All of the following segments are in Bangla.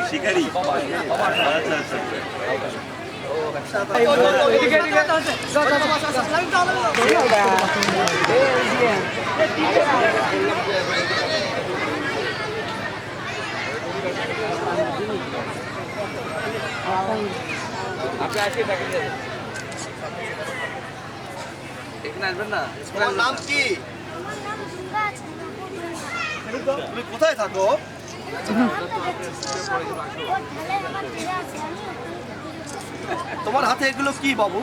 শিকারি তোমার নাম কি? তুমি কোথায় থাকো? তোমার হাতে এগুলো কি বাবু?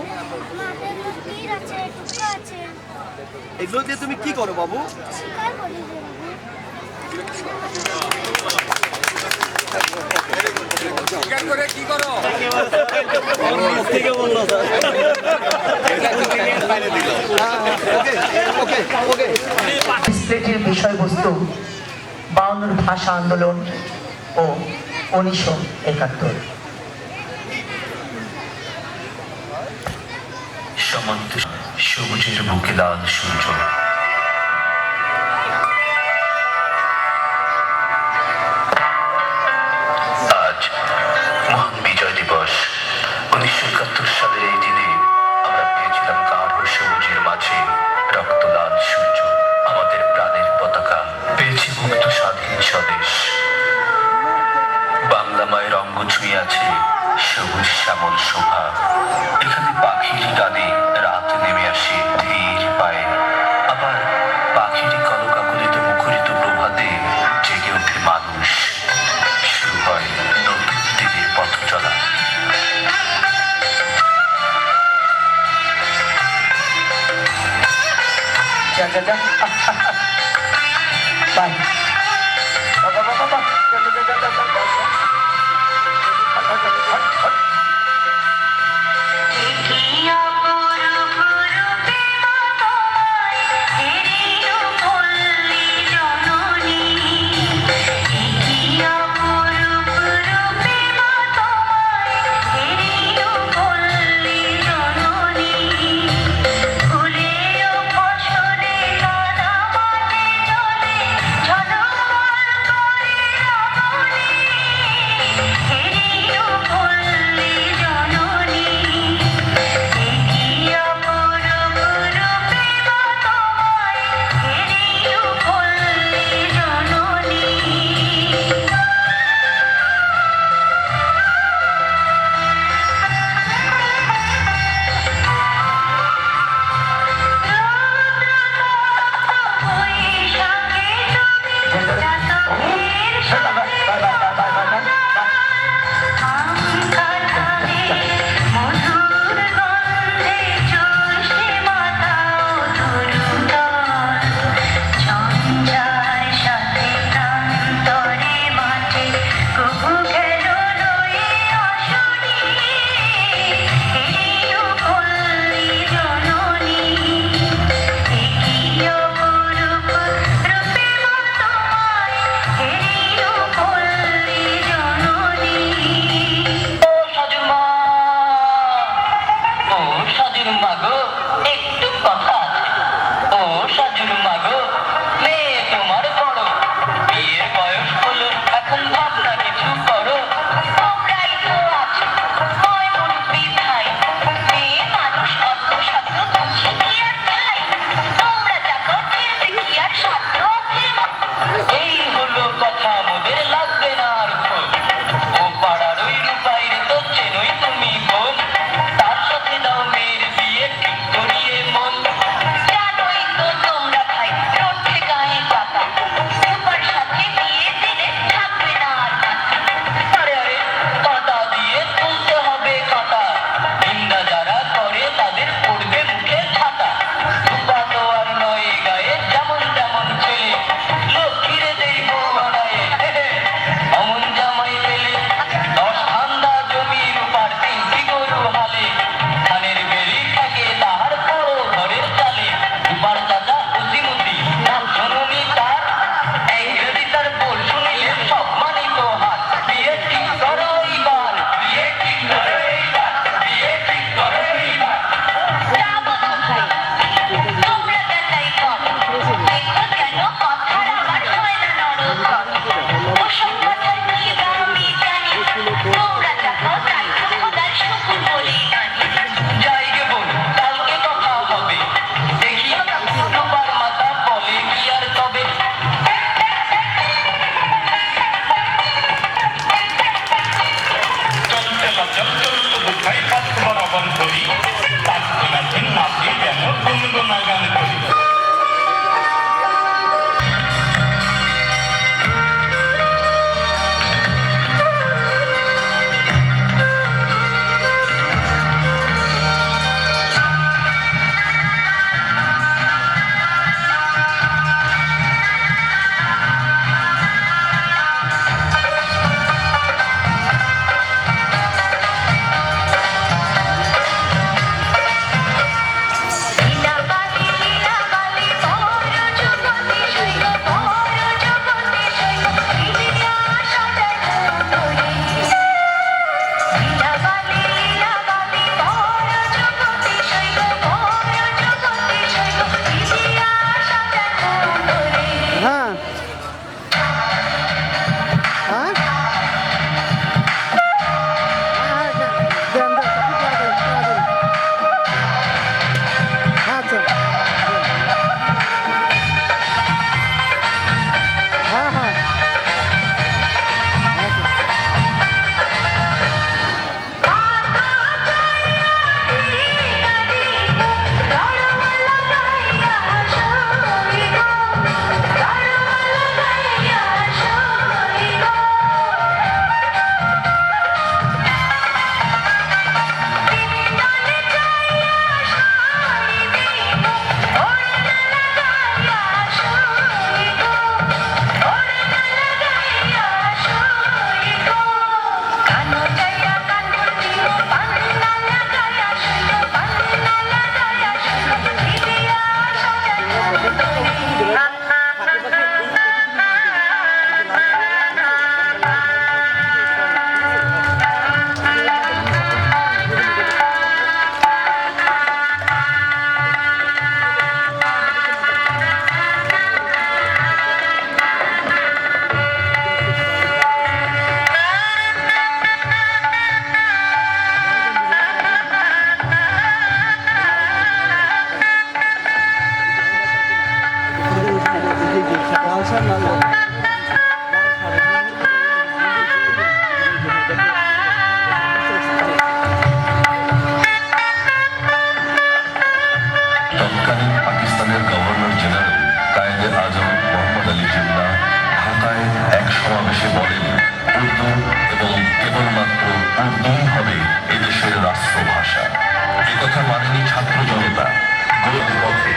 এগুলো দিয়ে তুমি কি করো বাবু? কি করো? প্লেটের বিষয়বস্তু 52 ভাষা আন্দোলন ও 1971। সমান্ত সবুজের বুকে লাল সূর্য, আজ মহান বিজয় দিবস। 1971 সালের এই দিনে আমরা পেয়েছিলাম গাঢ় সবুজের মাঝে রক্ত লাল সূর্য, আমাদের প্রাণের পতাকা। পেয়েছি মুক্ত স্বাধীন স্বদেশ। বাংলা মায়ের অঙ্গ ছুঁয়ে আছে সবুজ শ্যামল শোভা। এখানে পাখির গানে রাত নেমে আসে ধীর পায়ে, আবার পাখির কলকাকলিত মুখরিত প্রভাতে জেগে ওঠে মানুষ। শুরু হয় নতুন দিনের পথ চলা। বাই তুমি বোন, তার সাথে দাও মেয়ের বিয়ে ঠিক করিয়ে। পাকিস্তানের গভর্নর জেনারেল কায়েদে আজম মোহাম্মদ আলী জিন্নাহ ঢাকায় এক সমাবেশে বলেন, উর্দু এবং কেবলমাত্র উর্দুই হবে এদেশের রাষ্ট্রভাষা। একথা মানেনি ছাত্র জনতা। গোল পথে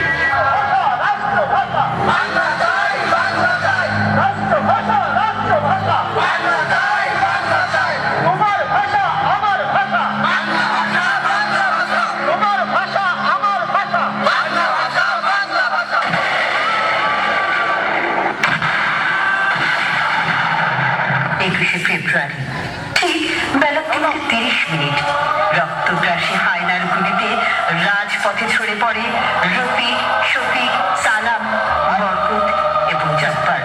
ফেব্রুয়ারি ঠিক বেলা 3:30 রক্তগ্রাসী হায়নার গুলিতে রাজপথে ছড়ে পড়ে রফিক, শফিক, সালাম, বরকত এবং জব্বার।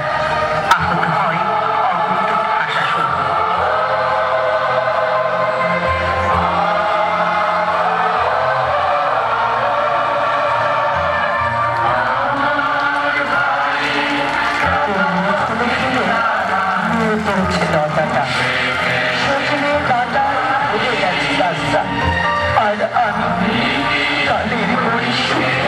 আহত হয় অগুন্ত ভাষা সৈন্য। আর আমি কালের পরিশুদ্ধ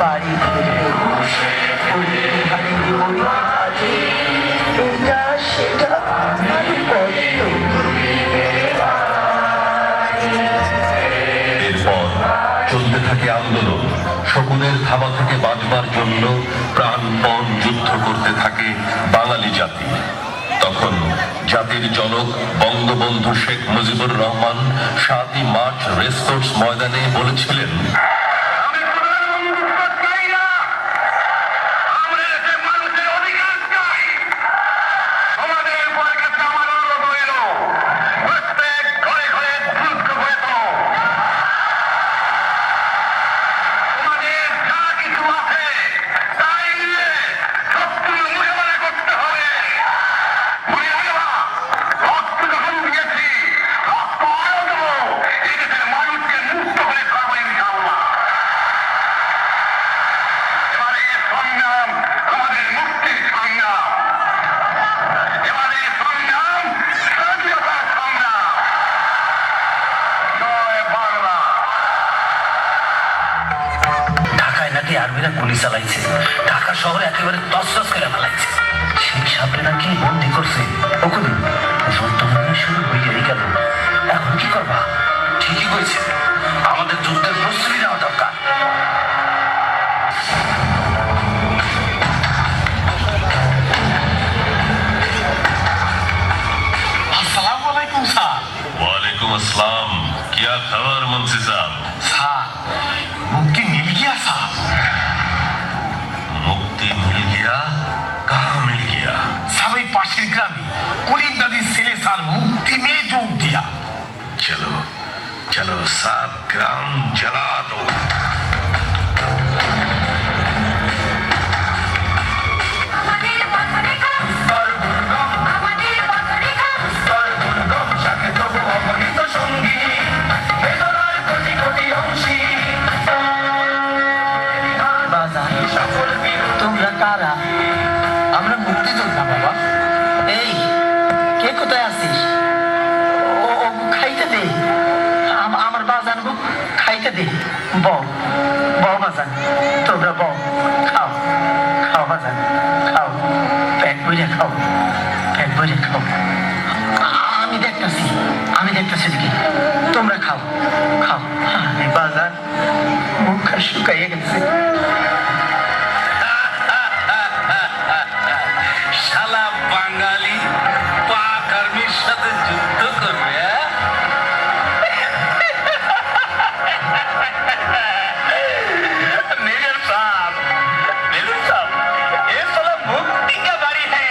বাড়ি ফিরবে সেটা আমি কষ্ট। এরপর চলতে থাকে আন্দোলন। শকুনের থাবা থেকে বাঁচবার জন্য প্রাণপণ যুদ্ধ করতে থাকে বাঙালি জাতি। তখন জাতির জনক বঙ্গবন্ধু শেখ মুজিবুর রহমান 7ই মার্চ রেসকোর্স ময়দানে বলেছিলেন, আর্মিরা গুলি চালাইছে, ঢাকা শহরে একেবারে তছনছ করে ফেলাইছে। সেই সামনে নাকি বন্দি করছে। ওখানে যুদ্ধ শুরু হয়ে গেল। এখন কি করবা? ঠিকই কইছে, আমাদের যুদ্ধের প্রস্তুতি নেওয়া দরকার। अस्सलाम वालेकुम साहब। वालेकुम अस्सलाम। क्या खबर मुंशी साहब? साहब मुक्ति मिल गया साहब। मुक्ति मिल गया? कहाँ मिल गया? सभी पाশের গ্রামে করিম দাদির ছেলে স্যার মুক্তি में जोग दिया। चलो चलो सब ग्राम जला दो। তোমরা কারা? আমরা মুক্তিযোদ্ধা বাবা। এই কে কোথায় আছিস? ও খাইতে দে, আমার বাজান খাইতে দে। বউ বউ বাজান, তোমরা বউ, খাও খাও বাজান, খাও, পেট ভরে খাও, পেট ভরে খাও। আমি দেখতেছি দিকে, তোমরা খাও খাও। বাজান মুখ শুকাইয়ে গেছে। শালা বাঙালি পাক আর্মির সাথে যুদ্ধ করবে। मेजर साहब ये साला मुक्ति का बारी है।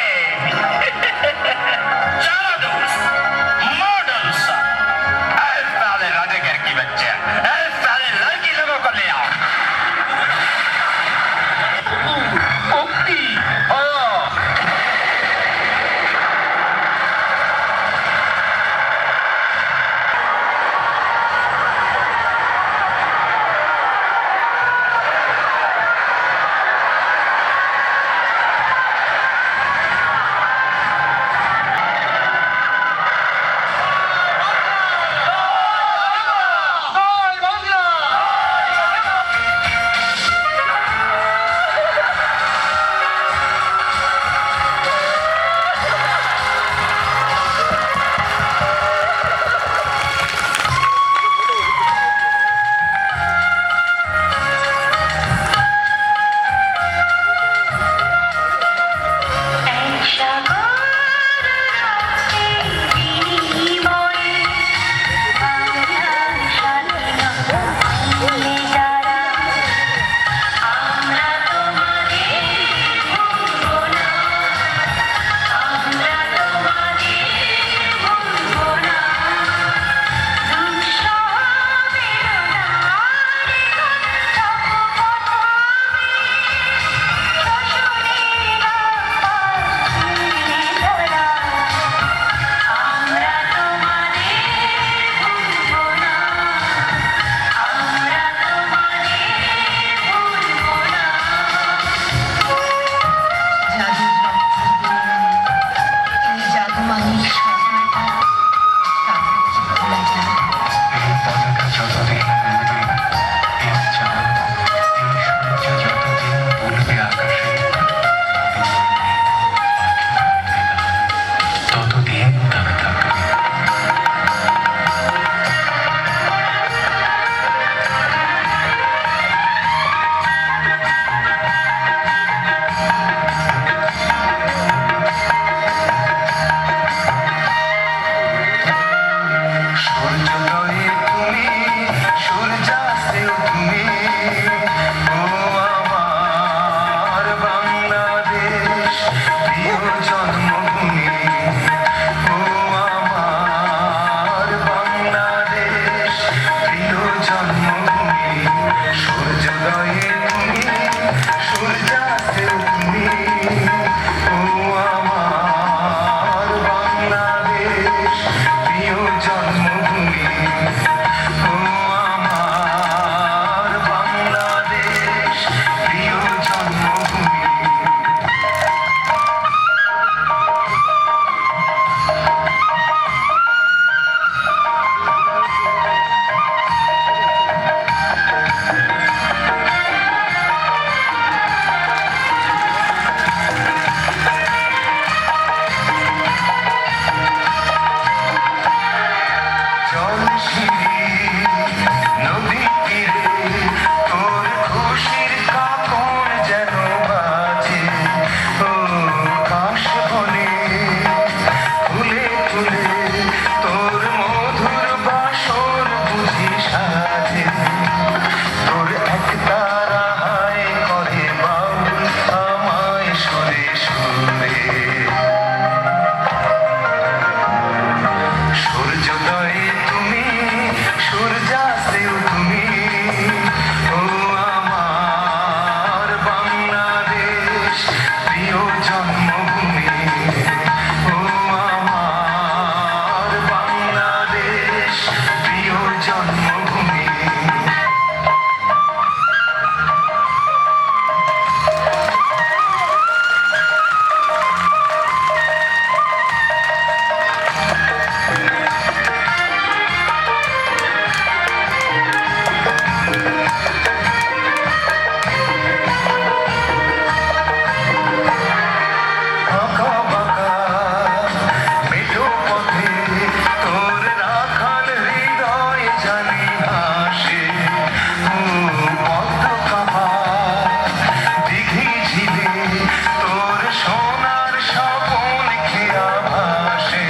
তোর সোনার স্বপন খেয়া ভাসে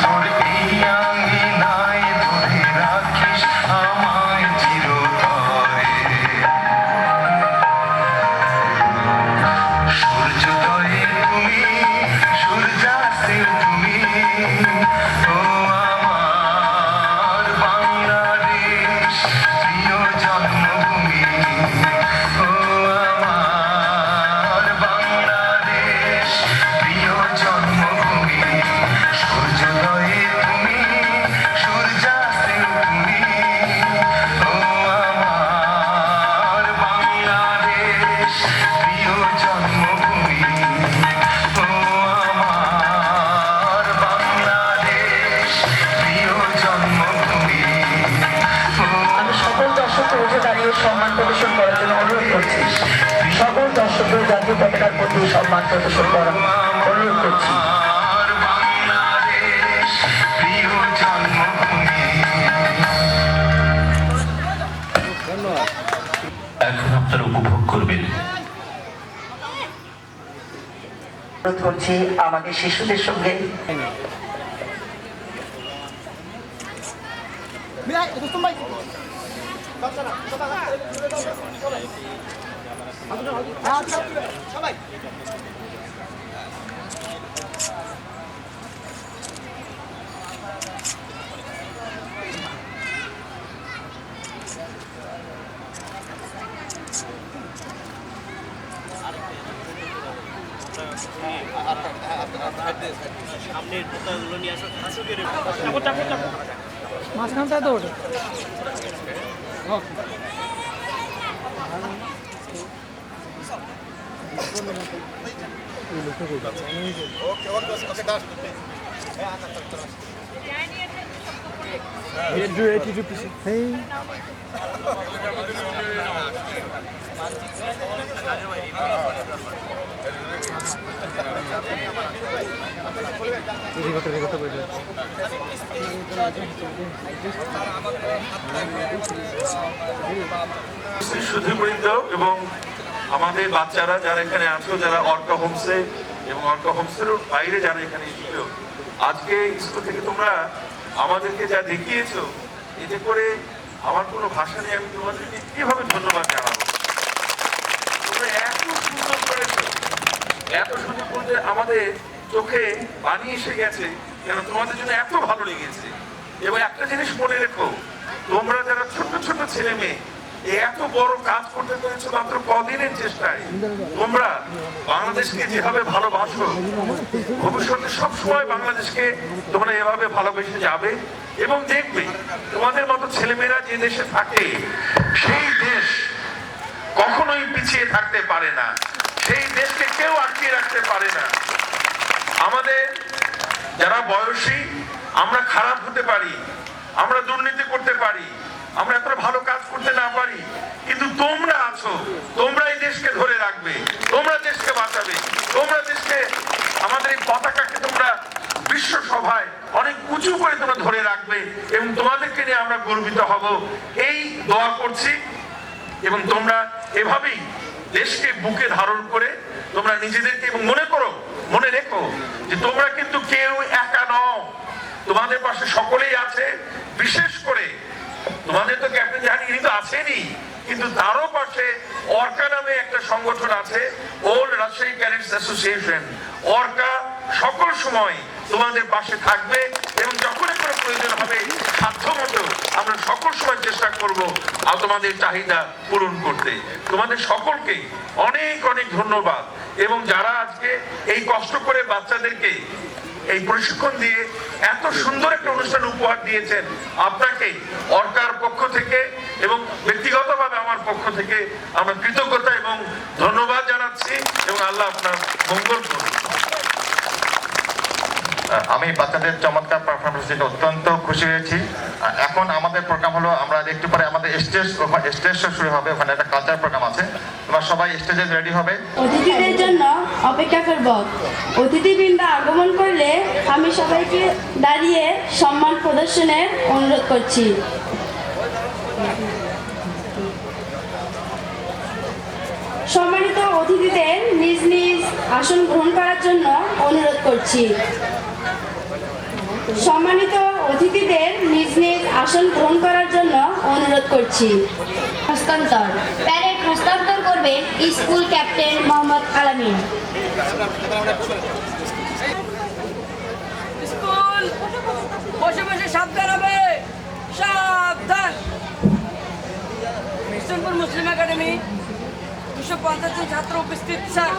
তোর এই আঙিনায় ধরে রাখিস আমায় চিরতরে সূর্যোদয়ে তুমি সূর্যাস্তে তুমি ও আমার বাংলাদেশ প্রিয় জন্মভূমি ও আমার বাংলাদেশ প্রিয় জন্মভূমি সূর্যোদয়ে তুমি সূর্যাস্তে তুমি ও আমার বাংলাদেশ প্রিয় জন্মভূমি ও আমার বাংলাদেশ প্রিয় জন্মভূমি আমি সকল দর্শককে উঠে দাঁড়িয়ে সম্মান প্রদর্শন করার জন্য অনুরোধ করছি। সকল দর্শকদের জাতীয় পতাকার প্রতি সম্মান প্রদর্শন করার অনুরোধ করছি। আমার বাংলাদেশ প্রিয় জন্মভূমি এখন আপনারা উপভোগ করবেন অনুরোধ করছি আমাদের শিশুদের সঙ্গে মাঝখানটায় তো ওঠে সুধীবৃন্দ এবং আমাদের বাচ্চারা যারা এখানে আছো, যারা অর্কা হোমসে এবং অর্কা হোমসের বাইরে যারা এখানে এসেছো, আজকে স্কুল থেকে তোমরা আমাদেরকে যা দেখিয়েছো, এতে করে আমার কোনো ভাষা নেই। আমি তোমাদেরকে কিভাবে ধন্যবাদ জানাবো। তোমরা এত সুন্দর করেছো, এত সুন্দর করতে আমাদের চোখে পানি এসে গেছে, কেন তোমাদের জন্য এত ভালো লেগেছে। এবং একটা জিনিস মনে রেখো, তোমরা যারা ছোট ছোট ছেলে মেয়ে এত বড় কাজ করতে পেরেছো মাত্র কদিনের চেষ্টায়। তোমরা বাংলাদেশকে যেভাবে ভালোবাসো, ভবিষ্যতে সবসময় বাংলাদেশকে তোমরা এভাবে ভালোবেসে যাবে এবং দেখবে তোমাদের মতো ছেলেমেয়েরা যে দেশে থাকে সেই দেশ কখনোই পিছিয়ে থাকতে পারে না, সেই দেশকে কেউ আটকে রাখতে পারে না। আমাদের যারা বয়সী, আমরা খারাপ হতে পারি, আমরা দুর্নীতি করতে পারি, আমরা এত ভালো কাজ করতে না পারি, কিন্তু তোমরা আছো, তোমরা এই দেশকে ধরে রাখবে, তোমরা দেশকে বাঁচাবে, তোমরা দেশকে, আমাদের এই পতাকাকে তোমরা বিশ্ব সভায় অনেক উঁচু করে তোমরা ধরে রাখবে এবং তোমাদেরকে নিয়ে আমরা গর্বিত হব, এই দোয়া করছি। এবং তোমরা এভাবেই দেশকে বুকে ধারণ করে তোমরা নিজেদেরকে, এবং মনে রেখো যে তোমরা কিন্তু কেউ একা নও, তোমাদের পাশে সকলেই আছে। বিশেষ করে তোমাদের তো ক্যাপ্টেন জাহাঙ্গীর তো আছেনই, কিন্তু তারও পাশে অর্কা নামে একটা সংগঠন আছে, old Rajshahi cadets association. Orca সকল সময় তোমাদের পাশে থাকবে এবং যখনই কোনো প্রয়োজন হবে সাধ্যমতো আমরা সকল সময় চেষ্টা করব আর তোমাদের চাহিদা পূরণ করতে। তোমাদের সকলকে অনেক অনেক ধন্যবাদ। এবং যারা আজকে এই কষ্ট করে বাচ্চাদেরকে এই প্রশিক্ষণ দিয়ে এত সুন্দর একটা অনুষ্ঠান উপহার দিয়েছেন, আপনাকে অর্কার পক্ষ থেকে এবং ব্যক্তিগতভাবে আমার পক্ষ থেকে আমরা কৃতজ্ঞতা এবং ধন্যবাদ জানাচ্ছি এবং আল্লাহ আপনার মঙ্গল করুন। আমি বাচ্চাদের চমৎকার পারফরমেন্স দেখে অত্যন্ত খুশি হয়েছি। এখন আমাদের প্রোগ্রাম হলো, আমরা একটু পরে আমাদের স্টেজ শো শুরু হবে, ওখানে একটা কালচার প্রোগ্রাম আছে, তোমরা সবাই স্টেজে রেডি হবে। অতিথিদের জন্য অপেক্ষা করব। অতিথিবৃন্দ আগমন করলে আমি সবাইকে দাঁড়িয়ে সম্মান প্রদর্শনের অনুরোধ করছি। সম্মানিত অতিথিদের নিজ নিজ আসন গ্রহণ করার জন্য অনুরোধ করছি। সম্মানিত অতিথিদের নিজ নিজ আসন গ্রহণ করার জন্য অনুরোধ করছি। হস্তান্তর প্যারেড হস্তান্তর করবেন স্কুল ক্যাপ্টেন মোহাম্মদ আলামিন। স্কুল বসে বসে সাবধান হবে, সাবধান। ইসলামপুর মুসলিম একাডেমি 250 জন ছাত্র উপস্থিত স্যার।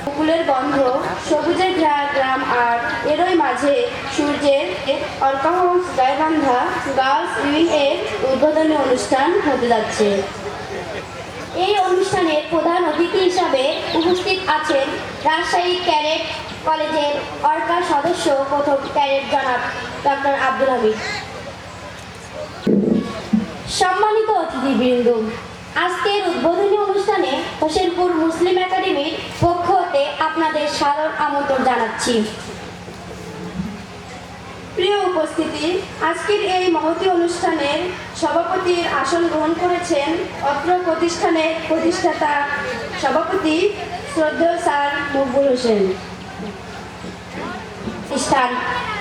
ফুলের গন্ধ, সবুজের গ্রাম আর এরই মাঝে সূর্যের অর্কা হোমস গাইবান্ধা গার্লস উইং এর উদ্বোধনী অনুষ্ঠান হতে যাচ্ছে। এই অনুষ্ঠানের প্রধান অতিথি হিসাবে উপস্থিত আছেন রাজশাহী ক্যাডেট কলেজের অর্কা সদস্য প্রথম ক্যাডেট জনাব ডক্টর আব্দুল হামিদ। সম্মানিত অতিথিবৃন্দ, আজকের উদ্বোধনী অনুষ্ঠানে হোসেনপুর মুসলিম একাডেমির পক্ষ হতে আপনাদের সাদর আমন্ত্রণ জানাচ্ছি। প্রিয় উপস্থিতি, আজকের এই মহতী অনুষ্ঠানের সভাপতির আসন গ্রহণ করেছেন অত্র প্রতিষ্ঠানের প্রতিষ্ঠাতা সভাপতি শ্রদ্ধেয় স্যার মকবুল হোসেন।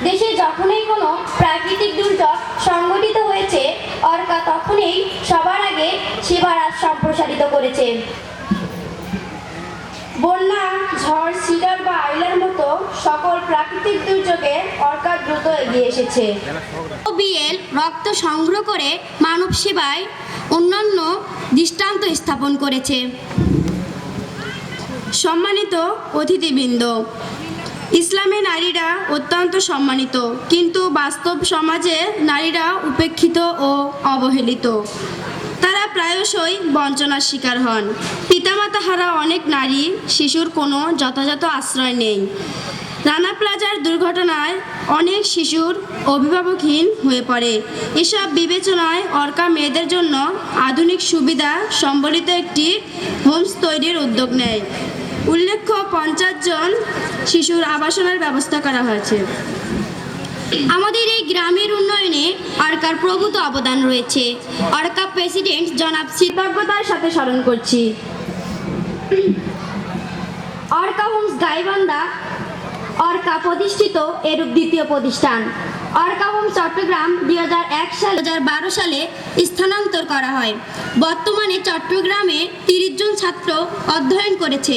দেশে যখনই কোনো প্রাকৃতিক দুর্যোগ সংঘটিত হয়েছে, অর্কা তখনই সবার আগে সেবার হাত সম্প্রসারিত করেছে। বন্যা, ঝড়, সিডার বা আইলার মতো সকল প্রাকৃতিক দুর্যোগে অর্কা দ্রুত এগিয়ে এসেছে। বিএল রক্ত সংগ্রহ করে মানব সেবায় অন্যান্য দৃষ্টান্ত স্থাপন করেছে। সম্মানিত অতিথিবৃন্দ, ইসলামে নারীরা অত্যন্ত সম্মানিত, কিন্তু বাস্তব সমাজে নারীরা উপেক্ষিত ও অবহেলিত। তারা প্রায়শই বঞ্চনার শিকার হন। পিতামাতা হারা অনেক নারী শিশুর কোনো যথাযথ আশ্রয় নেই। রানা প্লাজার দুর্ঘটনায় অনেক শিশুর অভিভাবকহীন হয়ে পড়ে। এসব বিবেচনায় অর্কা মেয়েদের জন্য আধুনিক সুবিধা সম্বলিত একটি হোমস তৈরির উদ্যোগ নেয়। উল্লেখ্য, 50 জন শিশুর আবাসনের ব্যবস্থা করা হয়েছে। আমাদের এই গ্রামের উন্নয়নে অর্কার প্রভূত অবদান রয়েছে। অর্কা প্রেসিডেন্ট জনাব কৃতজ্ঞতার সাথে স্মরণ করছি। অর্কা হোমস গাইবান্ধা অর্কা প্রতিষ্ঠিত এরূপ দ্বিতীয় প্রতিষ্ঠান। অর্কা হোমস চট্টগ্রাম 2012 সালে স্থানান্তর করা হয়। বর্তমানে চট্টগ্রামে 30 জন ছাত্র অধ্যয়ন করেছে।